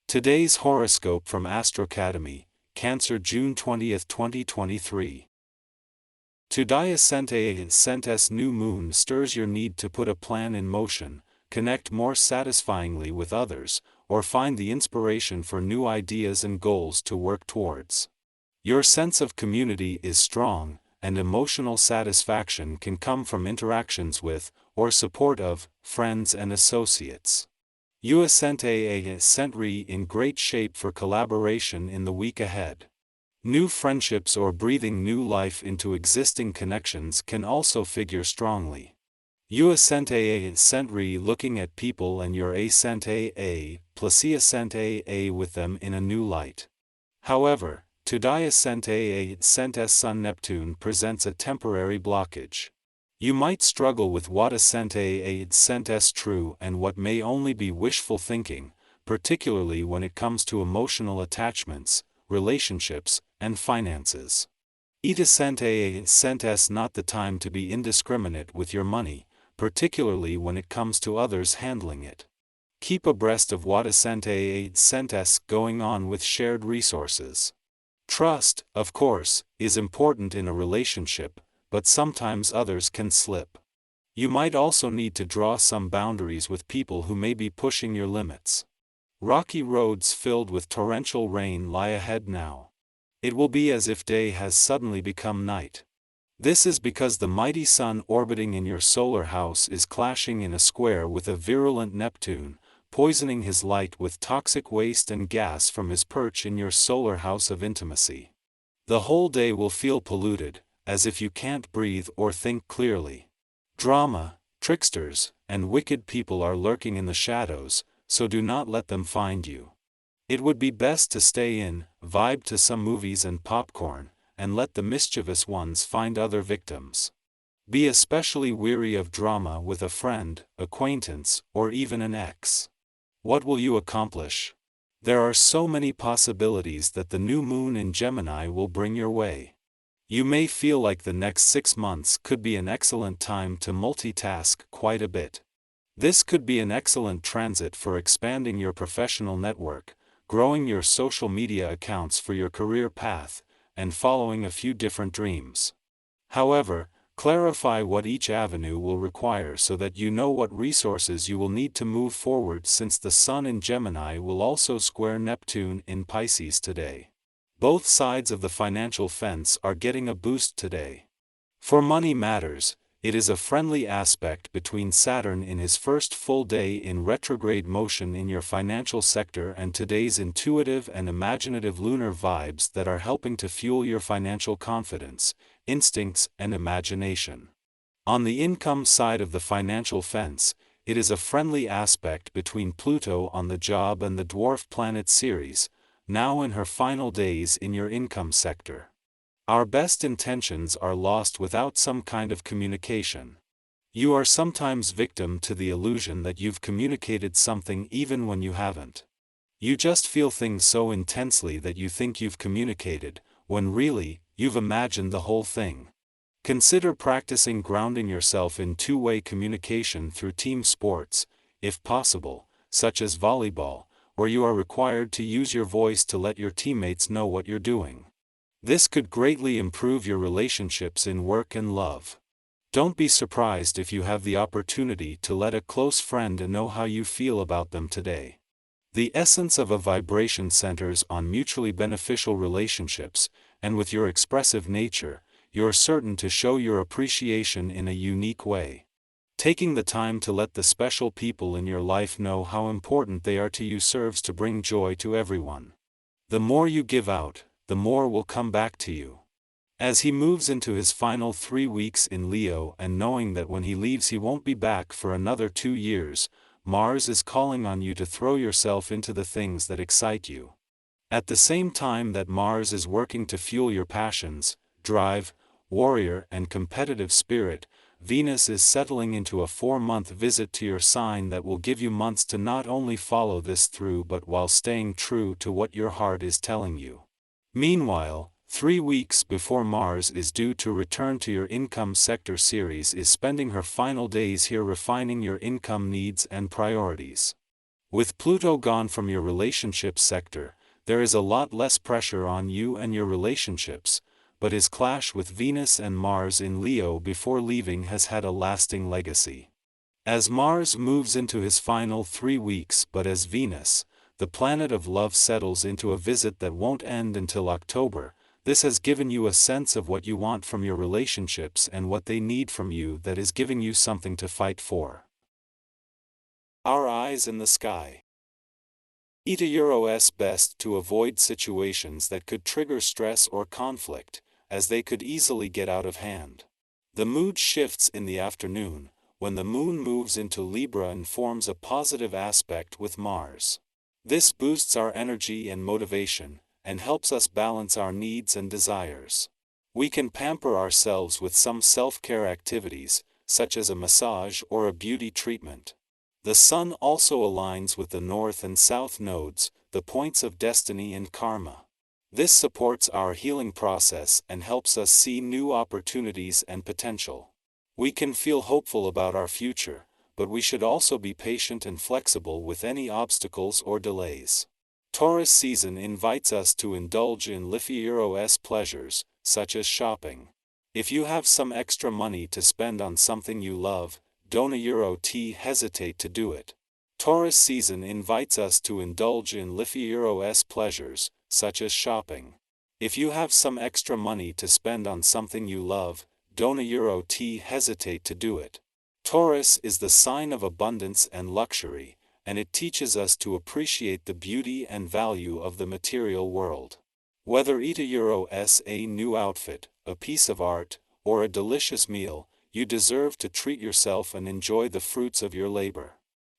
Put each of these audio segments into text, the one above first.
Today's horoscope from Astrocademy, Cancer, June 20, 2023. Today Ascentes new moon stirs your need to put a plan in motion, connect more satisfyingly with others, or find the inspiration for new ideas and goals to work towards. Your sense of community is strong, and emotional satisfaction can come from interactions with, or support of, friends and associates. You ascent in great shape for collaboration in the week ahead. New friendships or breathing new life into existing connections can also figure strongly. You ascent looking at people and your ascent plus ascent with them in a new light. However, today ascent Sun Neptune presents a temporary blockage. You might struggle with what ascent true and what may only be wishful thinking, particularly when it comes to emotional attachments, relationships, and finances. Ascent not the time to be indiscriminate with your money, particularly when it comes to others handling it. Keep abreast of what ascent going on with shared resources. Trust, of course, is important in a relationship, but sometimes others can slip. You might also need to draw some boundaries with people who may be pushing your limits. Rocky roads filled with torrential rain lie ahead now. It will be as if day has suddenly become night. This is because the mighty Sun orbiting in your solar house is clashing in a square with a virulent Neptune, poisoning his light with toxic waste and gas from his perch in your solar house of intimacy. The whole day will feel polluted, as if you can't breathe or think clearly. Drama, tricksters, and wicked people are lurking in the shadows, so do not let them find you. It would be best to stay in, vibe to some movies and popcorn, and let the mischievous ones find other victims. Be especially weary of drama with a friend, acquaintance, or even an ex. What will you accomplish? There are so many possibilities that the new moon in Gemini will bring your way. You may feel like the next 6 months could be an excellent time to multitask quite a bit. This could be an excellent transit for expanding your professional network, growing your social media accounts for your career path, and following a few different dreams. However, clarify what each avenue will require so that you know what resources you will need to move forward, since the Sun in Gemini will also square Neptune in Pisces today. Both sides of the financial fence are getting a boost today. For money matters, it is a friendly aspect between Saturn in his first full day in retrograde motion in your financial sector and today's intuitive and imaginative lunar vibes that are helping to fuel your financial confidence, instincts, and imagination. On the income side of the financial fence, it is a friendly aspect between Pluto on the job and the dwarf planet Ceres, now in her final days in your income sector. Our best intentions are lost without some kind of communication. You are sometimes victim to the illusion that you've communicated something even when you haven't. You just feel things so intensely that you think you've communicated, when really, you've imagined the whole thing. Consider practicing grounding yourself in two-way communication through team sports, if possible, such as volleyball, where you are required to use your voice to let your teammates know what you're doing. This could greatly improve your relationships in work and love. Don't be surprised if you have the opportunity to let a close friend know how you feel about them today. The essence of a vibration centers on mutually beneficial relationships, and with your expressive nature, you're certain to show your appreciation in a unique way. Taking the time to let the special people in your life know how important they are to you serves to bring joy to everyone. The more you give out, the more will come back to you. As he moves into his final 3 weeks in Leo, and knowing that when he leaves he won't be back for another 2 years, Mars is calling on you to throw yourself into the things that excite you. At the same time that Mars is working to fuel your passions, drive, warrior, and competitive spirit, Venus is settling into a 4-month visit to your sign that will give you months to not only follow this through but while staying true to what your heart is telling you. Meanwhile, 3 weeks before Mars is due to return to your income sector, Ceres is spending her final days here refining your income needs and priorities. With Pluto gone from your relationship sector, there is a lot less pressure on you and your relationships, but his clash with Venus and Mars in Leo before leaving has had a lasting legacy. As Mars moves into his final 3 weeks, but as Venus, the planet of love, settles into a visit that won't end until October, this has given you a sense of what you want from your relationships and what they need from you, that is giving you something to fight for. Our eyes in the sky. Eat a Euro's best to avoid situations that could trigger stress or conflict, as they could easily get out of hand. The mood shifts in the afternoon, when the moon moves into Libra and forms a positive aspect with Mars. This boosts our energy and motivation, and helps us balance our needs and desires. We can pamper ourselves with some self-care activities, such as a massage or a beauty treatment. The Sun also aligns with the North and South nodes, the points of destiny and karma. This supports our healing process and helps us see new opportunities and potential. We can feel hopeful about our future, but we should also be patient and flexible with any obstacles or delays. Taurus season invites us to indulge in Euros pleasures, such as shopping. If you have some extra money to spend on something you love, don't hesitate to do it. Taurus season invites us to indulge in Euros pleasures, such as shopping. If you have some extra money to spend on something you love, don't hesitate to do it. Taurus is the sign of abundance and luxury, and it teaches us to appreciate the beauty and value of the material world. Whether eat a new outfit, a piece of art, or a delicious meal, you deserve to treat yourself and enjoy the fruits of your labor.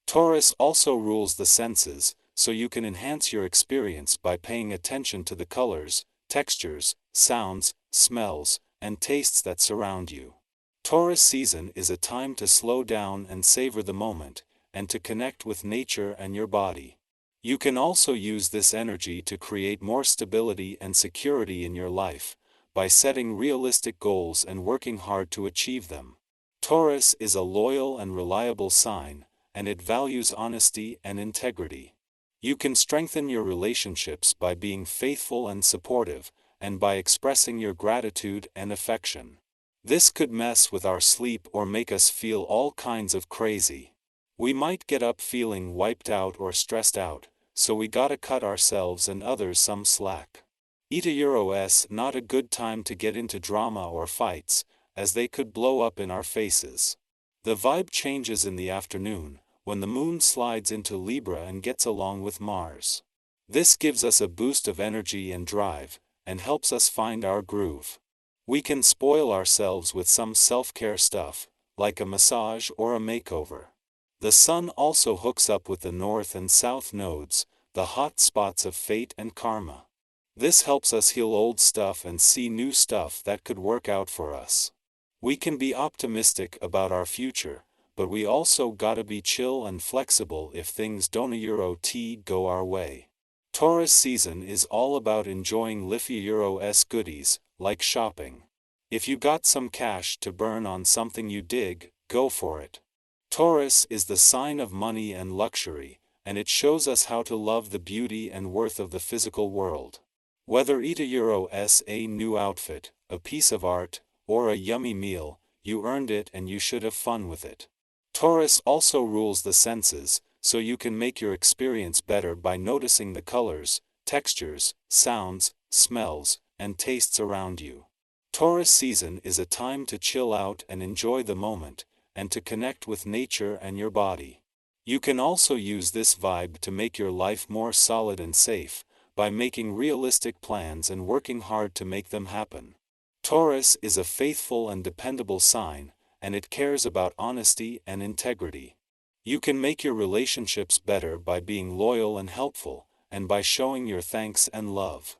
Taurus also rules the senses, so you can enhance your experience by paying attention to the colors, textures, sounds, smells, and tastes that surround you. Taurus season is a time to slow down and savor the moment, and to connect with nature and your body. You can also use this energy to create more stability and security in your life, by setting realistic goals and working hard to achieve them. Taurus is a loyal and reliable sign, and it values honesty and integrity. You can strengthen your relationships by being faithful and supportive, and by expressing your gratitude and affection. This could mess with our sleep or make us feel all kinds of crazy. We might get up feeling wiped out or stressed out, so we gotta cut ourselves and others some slack. Eat a Euros not a good time to get into drama or fights, as they could blow up in our faces. The vibe changes in the afternoon, when the moon slides into Libra and gets along with Mars. This gives us a boost of energy and drive, and helps us find our groove. We can spoil ourselves with some self-care stuff, like a massage or a makeover. The Sun also hooks up with the North and South nodes, the hot spots of fate and karma. This helps us heal old stuff and see new stuff that could work out for us. We can be optimistic about our future, but we also gotta be chill and flexible if things don't go our way. Taurus season is all about enjoying Euros goodies, like shopping. If you got some cash to burn on something you dig, go for it. Taurus is the sign of money and luxury, and it shows us how to love the beauty and worth of the physical world. Whether eat a Euros new outfit, a piece of art, or a yummy meal, you earned it and you should have fun with it. Taurus also rules the senses, so you can make your experience better by noticing the colors, textures, sounds, smells, and tastes around you. Taurus season is a time to chill out and enjoy the moment, and to connect with nature and your body. You can also use this vibe to make your life more solid and safe, by making realistic plans and working hard to make them happen. Taurus is a faithful and dependable sign, and it cares about honesty and integrity. You can make your relationships better by being loyal and helpful, and by showing your thanks and love.